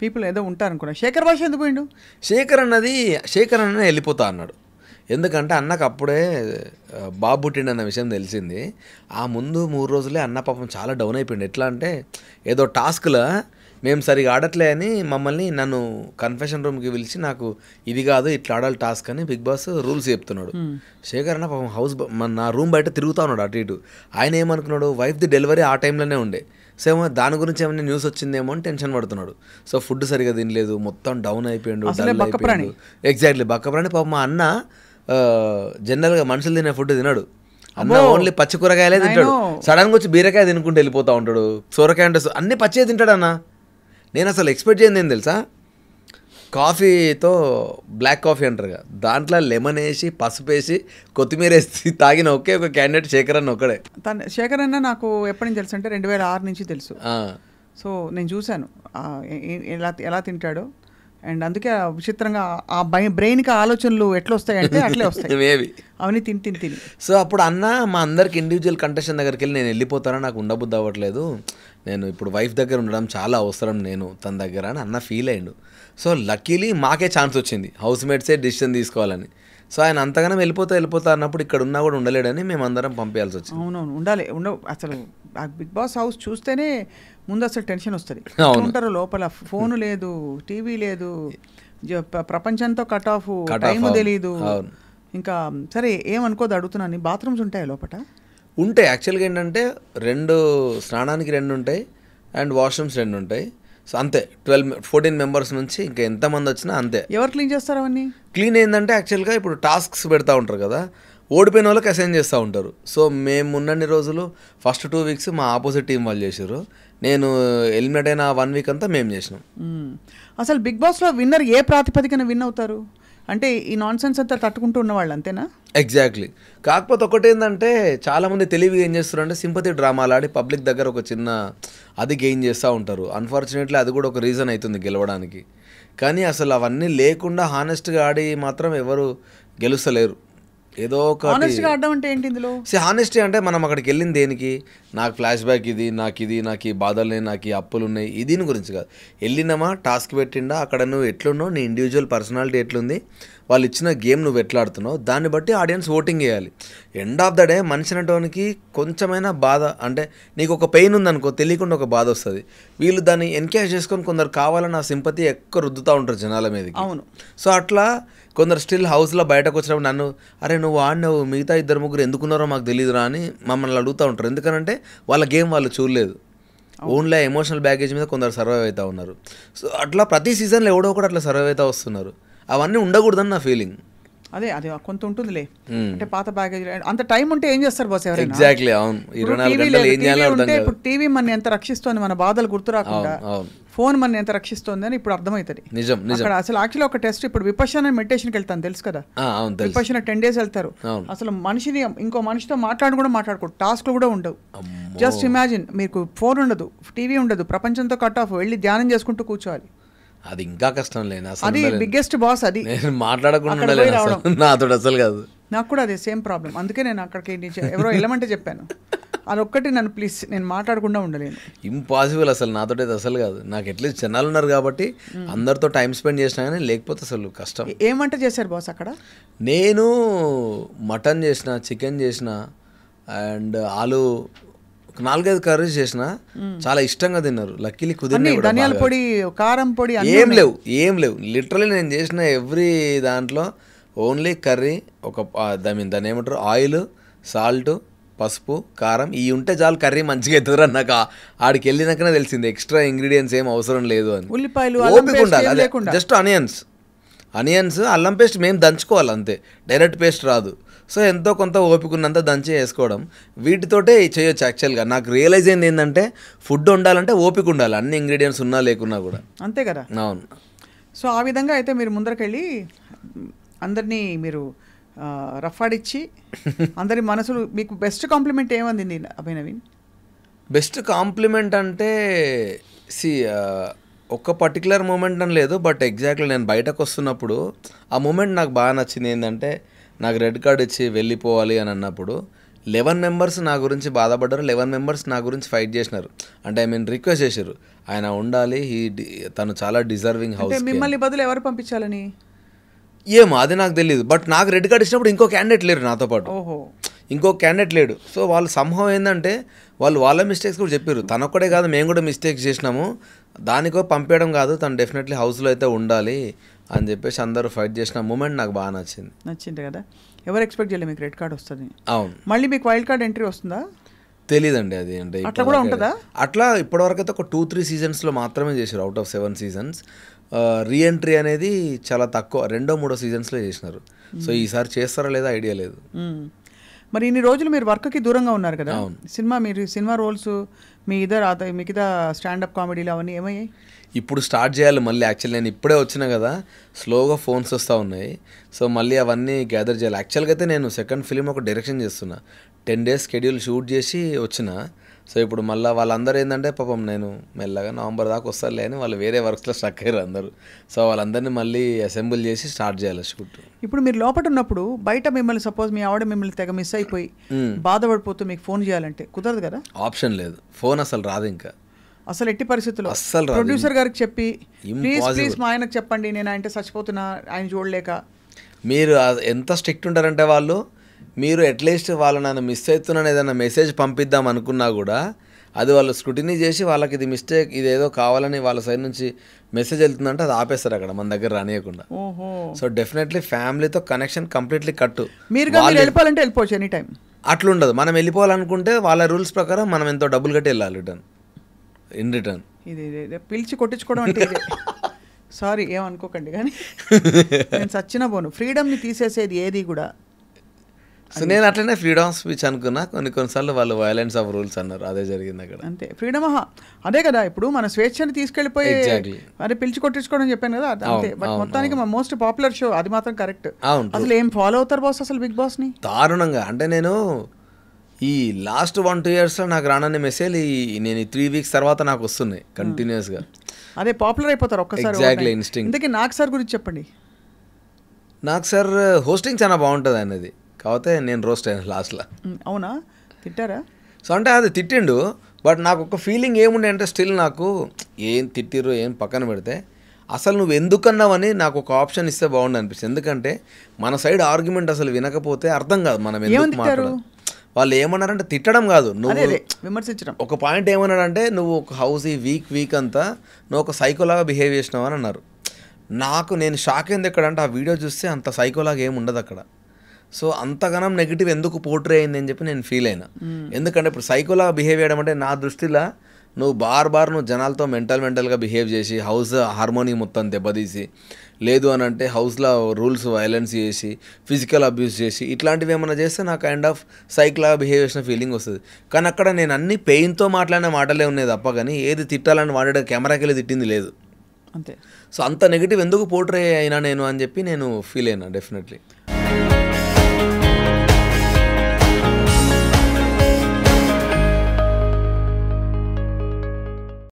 People ఏదో ఉంటారనుకున్నా. శేఖర్ భాష ఎందుకు పోయిండు? శేఖర్ అన్న వెళ్ళిపోతా అన్నాడు. ఎందుకంటే అన్నకు అప్పుడే బాబు పుట్టిండన్న విషయం తెలిసింది. ఆ ముందు 3 రోజులే అన్న పాపం చాలా డౌన్ అయిపోయింది. ఎట్లా అంటే ఏదో టాస్క్లో మేము సరిగా ఆడట్లే అని నన్ను కన్ఫెషన్ రూమ్కి పిలిచి నాకు ఇది కాదు ఇట్లా ఆడాలి టాస్క్ అని బిగ్ బాస్ రూల్స్ చెప్తున్నాడు. శేఖర్ అన్న పాపం నా రూమ్ బయట తిరుగుతా ఉన్నాడు అటు ఇటు. ఆయన ఏమనుకున్నాడు, వైఫ్ది డెలివరీ ఆ టైంలోనే ఉండే. సో ఏమో దాని గురించి ఏమైనా న్యూస్ వచ్చిందేమో అని టెన్షన్ పడుతున్నాడు. సో ఫుడ్ సరిగా తినలేదు, మొత్తం డౌన్ అయిపోయాడు. ఎగ్జాక్ట్లీ బక్కప్రాణి. పాపం మా అన్న జనరల్గా మనుషులు తినే ఫుడ్ తినడు. అన్న ఓన్లీ పచ్చి కూరగాయలే తింటాడు. సడన్గా వచ్చి బీరకాయ తినుకుంటూ వెళ్ళిపోతూ ఉంటాడు. సొరకాయ అంటే అన్ని పచ్చే తింటాడు అన్న. నేను అసలు ఎక్స్పెక్ట్ చేయండి ఏం తెలుసా, కాఫీతో బ్లాక్ కాఫీ అంటారు కదా, దాంట్లో లెమన్ వేసి పసుపు వేసి కొత్తిమీర వేసి తాగిన ఒకే ఒక క్యాండిడేట్ శేఖర్ అన్న ఒక్కడే. శేఖర్ అన్న నాకు ఎప్పటి నుంచి తెలుసు అంటే 2006 నుంచి తెలుసు. సో నేను చూశాను ఎలా తింటాడో. అండ్ అందుకే విచిత్రంగా ఆ బ్రెయిన్కి ఆలోచనలు ఎట్లా వస్తాయంటే అట్లే వస్తాయి మేబీ అవన్నీ తిని. సో అప్పుడు అన్న మా అందరికి ఇండివిజువల్ కంటెస్టెంట్ దగ్గరికి వెళ్ళి నేను వెళ్ళిపోతానా, నాకు ఉండబుద్ధి అవ్వట్లేదు, నేను ఇప్పుడు వైఫ్ దగ్గర ఉండడం చాలా అవసరం నేను తన దగ్గర అని అన్న ఫీల్ అయ్యిండు. సో లక్కీలీ మాకే ఛాన్స్ వచ్చింది, హౌస్ మేట్సే డిసిషన్ తీసుకోవాలని. సో ఆయన అంతగానో వెళ్ళిపోతా అన్నప్పుడు ఇక్కడ ఉన్నా కూడా ఉండలేడని మేము అందరం పంపించాల్సి వచ్చింది. అవునవును, ఉండాలి. అసలు బిగ్ బాస్ హౌస్ చూస్తేనే ముందు అసలు టెన్షన్ వస్తుంది. ఉంటారు లోపల, ఫోన్ లేదు, టీవీ లేదు, ప్రపంచంతో కట్ ఆఫ్, టైం తెలీదు. ఇంకా సరే ఏమనుకోదు అడుగుతున్నాను, బాత్రూమ్స్ ఉంటాయి లోపల? ఉంటాయి. యాక్చువల్గా ఏంటంటే 2 స్నానానికి 2 ఉంటాయి అండ్ వాష్రూమ్స్ 2 ఉంటాయి. సో అంతే, 14 మెంబర్స్ నుంచి ఇంకా ఎంతమంది వచ్చినా అంతే. ఎవరు క్లీన్ చేస్తారు అవన్నీ? క్లీన్ ఏంటంటే యాక్చువల్గా ఇప్పుడు టాస్క్స్ పెడతా ఉంటారు కదా, ఓడిపోయిన వాళ్ళకి అసైన్ చేస్తూ ఉంటారు. సో మేము ఉన్నన్ని రోజులు ఫస్ట్ 2 వీక్స్ మా ఆపోజిట్ టీం వాళ్ళు చేశారు. నేను ఎలిమినేట్ అయిన 1 వీక్ అంతా మేము చేసినాం. అసలు బిగ్ బాస్లో విన్నర్ ఏ ప్రాతిపదికన విన్ అవుతారు? అంటే ఈ నాన్ సెన్స్ అంతా తట్టుకుంటూ ఉన్నవాళ్ళు అంతేనా? ఎగ్జాక్ట్లీ. కాకపోతే ఒకటి ఏంటంటే చాలామంది తెలివిగా ఏం చేస్తారు అంటే సింపతి డ్రామాలు ఆడి పబ్లిక్ దగ్గర ఒక చిన్న అది గెయిన్ చేస్తూ ఉంటారు. అన్ఫార్చునేట్లీ అది కూడా ఒక రీజన్ అవుతుంది గెలవడానికి. కానీ అసలు అవన్నీ లేకుండా హానెస్ట్గా ఆడి మాత్రం ఎవరు గెలుస్తలేరు. ఏదో ఒక హానెస్ట్గా ఆడడం అంటే ఏంటి ఇందులో? హానెస్టీ అంటే మనం అక్కడికి వెళ్ళింది దేనికి, నాకు ఫ్లాష్ బ్యాక్ ఇది, నాకు ఈ బాధలు ఉన్నాయి, నాకు ఈ అప్పులు ఉన్నాయి, ఈ దీని గురించి కాదు. వెళ్ళినామా, టాస్క్ పెట్టిండా, అక్కడ నువ్వు ఎట్లున్నావు, నీ ఇండివిజువల్ పర్సనాలిటీ ఎట్లుంది, వాళ్ళు ఇచ్చిన గేమ్ నువ్వు ఎట్లా ఆడుతున్నావు, దాన్ని బట్టి ఆడియన్స్ ఓటింగ్ చేయాలి. ఎండ్ ఆఫ్ ద డే మనిషి అనేటోనికి కొంచెమైనా బాధ అంటే నీకు ఒక పెయిన్ ఉందనుకో, తెలియకుండా ఒక బాధ వస్తుంది. వీళ్ళు దాన్ని ఎన్కేజ్ చేసుకొని కొందరు కావాలని ఆ సింపతి ఎక్కువ రుద్దుతూ ఉంటారు జనాల మీదకి. అవును. సో అట్లా కొందరు స్టిల్ హౌస్లో బయటకు వచ్చినప్పుడు నన్ను అరే నువ్వు ఆడినావు, మిగతా 2-3 ఎందుకున్నారో మాకు తెలియదురా అని మమ్మల్ని అడుగుతూ ఉంటారు. ఎందుకంటే వాళ్ళ గేమ్ వాళ్ళు చూడలేదు, ఓన్లీ ఎమోషనల్ బ్యాగేజ్ మీద కొందరు సర్వైవ్ అవుతూ ఉన్నారు. సో అట్లా ప్రతి సీజన్లో ఎవడో ఒకటి అట్లా సర్వైవ్ అవుతూ వస్తున్నారు. అవన్నీ ఉండకూడదని నా ఫీలింగ్. అదే కొంత ఉంటుందిలే, అంటే పాత ప్యాకేజ్. అంత టైం ఉంటే ఏం చేస్తారు బాస్ ఎవరైనా? ఎగ్జాక్ట్లీ, అవును. 24 గంటలు ఏం చేయాలో అర్థం కాదు. ఇప్పుడు టీవీ మన ఎంత రక్షిస్తోంది, మన బాధలు గుర్తు రాకుండా ఫోన్ మన ఎంత రక్షిస్తోంది అని ఇప్పుడు అర్థమవుతుంది. నిజం. అసలు యాక్చువల్లీ ఒక టెస్ట్, ఇప్పుడు విపశ్యన మెడిటేషన్కి వెళ్తాను తెలుసు కదా, విపశ్యన 10 days వెళ్తారు. అసలు మనిషిని ఇంకో మనిషితో మాట్లాడుకోరు, టాస్క్లు కూడా ఉండవు. జస్ట్ ఇమాజిన్, మీకు ఫోన్ ఉండదు, టీవీ ఉండదు, ప్రపంచంతో కట్ ఆఫ్, వెళ్ళి ధ్యానం చేసుకుంటూ కూర్చోవాలి. అది ఇంకా కష్టం లేని, అది బిగ్గెస్ట్ బాస్. అది మాట్లాడకుండా నాతో అసలు కాదు. నాకు కూడా అదే సేమ్ ప్రాబ్లం. అందుకే నేను అక్కడికి ఎవరో వెళ్ళమంటే చెప్పాను, అదొక్కటి నన్ను ప్లీజ్, నేను మాట్లాడకుండా ఉండలేను. ఇంపాసిబుల్ అసలు, నాతో అసలు కాదు. నాకు అట్లీస్ట్ జనాలు ఉన్నారు కాబట్టి అందరితో టైం స్పెండ్ చేసినా కానీ, లేకపోతే అసలు కష్టం. ఏం వంట చేశారు బాస్ అక్కడ? నేను మటన్ చేసిన, చికెన్ చేసిన అండ్ ఆలు 4-5 కర్రీస్ చేసిన, చాలా ఇష్టంగా తిన్నారు. లక్కీలీ కుదిరినాయి. ధనియాల పొడి, కారం పొడి ఏం లేవు. లిటరలీ నేను చేసిన ఎవ్రీ దాంట్లో ఓన్లీ కర్రీ, దాన్ని ఏమంటారు, ఆయిల్, సాల్ట్, పసుపు, కారం, ఇవి ఉంటే చాలు కర్రీ మంచిగా అవుతుందిరా. నాకు ఆడికి వెళ్ళినాకనే తెలిసింది ఎక్స్ట్రా ఇంగ్రీడియంట్స్ ఏం అవసరం లేదు అని. ఉల్లిపాయలు, ఓపిక ఉండాలి. అదే జస్ట్ ఆనియన్స్, అల్లం పేస్ట్ మేము దంచుకోవాలి అంతే, డైరెక్ట్ పేస్ట్ రాదు. సో ఎంతో కొంత ఓపిక ఉన్నంత దంచి వేసుకోవడం, వీటితోటే చేయొచ్చు. యాక్చువల్గా నాకు రియలైజ్ అయింది ఏంటంటే, ఫుడ్ వండాలంటే ఓపిక ఉండాలి, అన్ని ఇంగ్రీడియంట్స్ ఉన్నా లేకున్నా కూడా. అంతే కదా. అవును. సో ఆ విధంగా అయితే మీరు ముందరకెళ్ళి అందరినీ మీరు రఫాడిచ్చి అందరి మనసులు, మీకు బెస్ట్ కాంప్లిమెంట్ ఏమంది అభయ్ నవీన్? బెస్ట్ కాంప్లిమెంట్ అంటే ఒక పర్టికులర్ మూమెంట్ అని లేదు, బట్ ఎగ్జాక్ట్లీ నేను బయటకు వస్తున్నప్పుడు ఆ మూమెంట్ నాకు బాగా నచ్చింది. ఏంటంటే నాకు రెడ్ కార్డ్ ఇచ్చి వెళ్ళిపోవాలి అని అన్నప్పుడు 11 మెంబర్స్ నా గురించి బాధపడ్డారు, 11 మెంబర్స్ నా గురించి ఫైట్ చేసినారు. అంటే ఐ మీన్ రిక్వెస్ట్ చేశారు ఆయన ఉండాలి, తను చాలా డిజర్వింగ్ హౌస్. మిమ్మల్ని బదులు ఎవరు పంపించాలని ఏమో అది నాకు తెలియదు. బట్ నాకు రెడ్ కార్డ్ ఇచ్చినప్పుడు ఇంకో క్యాండిడేట్ లేరు నాతో పాటు, ఇంకో క్యాండిడేట్ లేడు. సో వాళ్ళు సంభవం ఏంటంటే వాళ్ళు వాళ్ళ మిస్టేక్స్ కూడా చెప్పారు. తనొక్కడే కాదు మేము కూడా మిస్టేక్స్ చేసినాము, దానికో పంపించడం కాదు, తను డెఫినెట్లీ హౌస్లో అయితే ఉండాలి అని చెప్పేసి అందరూ ఫైట్ చేసిన మూమెంట్ నాకు బాగా నచ్చింది కదా. ఎవరు ఎక్స్పెక్ట్ చేయలేదు మీకు రెడ్ కార్డ్ వస్తుంది? అవును. మళ్ళీ మీకు వైల్డ్ కార్డ్ ఎంట్రీ వస్తుందా? తెలీదండి అది. అంటే అట్లా కూడా ఉంటుందా? అట్లా ఇప్పటివరకు అయితే ఒక 2-3 సీజన్స్లో మాత్రమే చేశారు అవుట్ ఆఫ్ 7 సీజన్స్. రీఎంట్రీ అనేది చాలా తక్కువ, 2-3 సీజన్స్లో చేసినారు. సో ఈసారి చేస్తారా లేదా ఐడియా లేదు. మరి ఇన్ని రోజులు మీరు వర్క్కి దూరంగా ఉన్నారు కదా, సినిమా రోల్స్ మిగతా స్టాండప్ కామెడీలు అవన్నీ ఏమయ్యాయి? ఇప్పుడు స్టార్ట్ చేయాలి మళ్ళీ. యాక్చువల్లీ నేను ఇప్పుడే వచ్చినా కదా, స్లోగా ఫోన్స్ వస్తూ ఉన్నాయి. సో మళ్ళీ అవన్నీ గ్యాదర్ చేయాలి. యాక్చువల్గా అయితే నేను సెకండ్ ఫిలిం ఒక డైరెక్షన్ చేస్తున్నా, 10 days షెడ్యూల్ షూట్ చేసి వచ్చిన. సో ఇప్పుడు మళ్ళీ వాళ్ళందరూ ఏంటంటే పాపం నేను మెల్లగా నవంబర్ దాకా వస్తారులే అని వాళ్ళు వేరే వర్క్స్లో స్ట్రక్ అయ్యారు అందరూ. సో వాళ్ళందరినీ మళ్ళీ అసెంబుల్ చేసి స్టార్ట్ చేయాలి షూట్. ఇప్పుడు మీరు లోపల ఉన్నప్పుడు బయట మిమ్మల్ని సపోజ్ మీ ఆవిడ మిమ్మల్ని తెగ మిస్ అయిపోయి బాధపడిపోతూ మీకు ఫోన్ చేయాలంటే కుదరదు కదా? ఆప్షన్ లేదు, ఫోన్ అసలు రాదు, ఇంకా అసలు ఎట్టి పరిస్థితుల్లో అస్సలు రాదు. ప్రొడ్యూసర్ గారికి చెప్పి ప్లీజ్ మా ఆయనకు చెప్పండి, నేను అంటే చచ్చిపోతున్నా, ఆయన చూడలేక. మీరు ఎంత స్ట్రిక్ట్ ఉంటారంటే వాళ్ళు, మీరు అట్లీస్ట్ వాళ్ళు నన్ను మిస్ అవుతున్నాను ఏదైనా మెసేజ్ పంపిద్దాం అనుకున్నా కూడా అది వాళ్ళు స్క్రూటినీ చేసి వాళ్ళకి ఇది మిస్టేక్, ఇది ఏదో కావాలని వాళ్ళ సైడ్ నుంచి మెసేజ్ వెళ్తుందంటే అది ఆపేస్తారు అక్కడ మన దగ్గర రానియకుండా. సో డెఫినెట్లీ ఫ్యామిలీతో కనెక్షన్ కంప్లీట్లీ కట్టు. మీరు వెళ్ళిపోవాలంటే వెళ్ళిపోవచ్చు ఎనీ టైం, అట్లుండదు. మనం వెళ్ళిపోవాలనుకుంటే వాళ్ళ రూల్స్ ప్రకారం మనం ఎంతో డబ్బులు కట్టి వెళ్ళాలి ఇన్ రిటర్న్. ఇది పిలిచి కొట్టించుకోవడం అంటే సారీ ఏమనుకోకండి కానీ నేను చచ్చిన పోను, ఫ్రీడమ్ని తీసేసేది ఏది కూడా. సో నేను అట్లనే ఫ్రీడమ్ ఆఫ్ స్పీచ్ అనుకున్నా, కొన్నిసార్లు వాళ్ళు వైలెన్స్ ఆఫ్ రూల్స్ అన్నారు, అదే జరిగింది అక్కడ. అంతే ఫ్రీడమ్, అదే కదా. ఇప్పుడు మన స్వేచ్ఛని తీసుకెళ్ళిపోయి అదే పిలిచి కొట్టించుకోవడం చెప్పాను కదా, అంతే. బట్ మొత్తానికి మా మోస్ట్ పాపులర్ షో అది మాత్రం కరెక్ట్. అసలు ఏం ఫాలో అవుతారు బాస్ అసలు బిగ్ బాస్ని? దారుణంగా. అంటే నేను ఈ లాస్ట్ 1-2 yearsలో నాకు రానని మెసేజ్ నేను 3 weeks తర్వాత నాకు వస్తున్నాయి కంటిన్యూస్గా. అదే పాపులర్ అయిపోతారు ఒక్కసారి. Exactly, instinct. ఇంతకీ నాగ్ సార్ గురించి చెప్పండి. నాగ్ సార్ హోస్టింగ్ చాలా బాగుంటుంది అనేది, కాకపోతే నేను రోస్ట్ అయినా లాస్ట్లో. అవునా? తిట్టారా? సో అంటే అది తిట్టిండు, బట్ నాకు ఒక ఫీలింగ్ ఏముండే అంటే స్టిల్ నాకు ఏం తిట్టిర్రు ఏం పక్కన పెడితే అసలు నువ్వు ఎందుకన్నావని నాకు ఒక ఆప్షన్ ఇస్తే బాగుండు అనిపిస్తుంది. ఎందుకంటే మన సైడ్ ఆర్గ్యుమెంట్ అసలు వినకపోతే అర్థం కాదు మనం ఎందుకు మాట్లాడాలి. వాళ్ళు ఏమన్నారంటే తిట్టడం కాదు, నువ్వు విమర్శించడం. ఒక పాయింట్ ఏమన్నాడంటే నువ్వు ఒక హౌస్ ఈ వీక్ అంతా నువ్వు ఒక సైకోలాగా బిహేవ్ చేసినావు అని అన్నారు. నేను షాక్ అయింది ఎక్కడంటే ఆ వీడియో చూస్తే అంత సైకోలాగా ఏమి ఉండదు అక్కడ. సో అంతగానం నెగిటివ్ ఎందుకు పోర్ట్రే అయింది అని చెప్పి నేను ఫీల్ అయినా. ఎందుకంటే ఇప్పుడు సైకోలాగా బిహేవ్ చేయడం అంటే నా దృష్టిలో నువ్వు నువ్వు జనాలతో మెంటల్గా బిహేవ్ చేసి హౌస్ హార్మోనీ మొత్తం దెబ్బతీసి, లేదు అని అంటే హౌస్లో రూల్స్ వైలెన్స్ చేసి ఫిజికల్ అబ్యూస్ చేసి ఇట్లాంటివి ఏమైనా చేస్తే నాకు కైండ్ ఆఫ్ సైక్లాగా బిహేవ్ చేసిన ఫీలింగ్ వస్తుంది. కానీ అక్కడ నేను అన్ని పెయిన్తో మాట్లాడిన మాటలే ఉన్నాయి తప్ప కానీ ఏది తిట్టాలని వాడే కెమెరాకి వెళ్ళి తిట్టింది లేదు. అంతే. సో అంత నెగిటివ్ ఎందుకు పోర్ట్రే అయినా నేను అని చెప్పి నేను ఫీల్ అయినా డెఫినెట్లీ.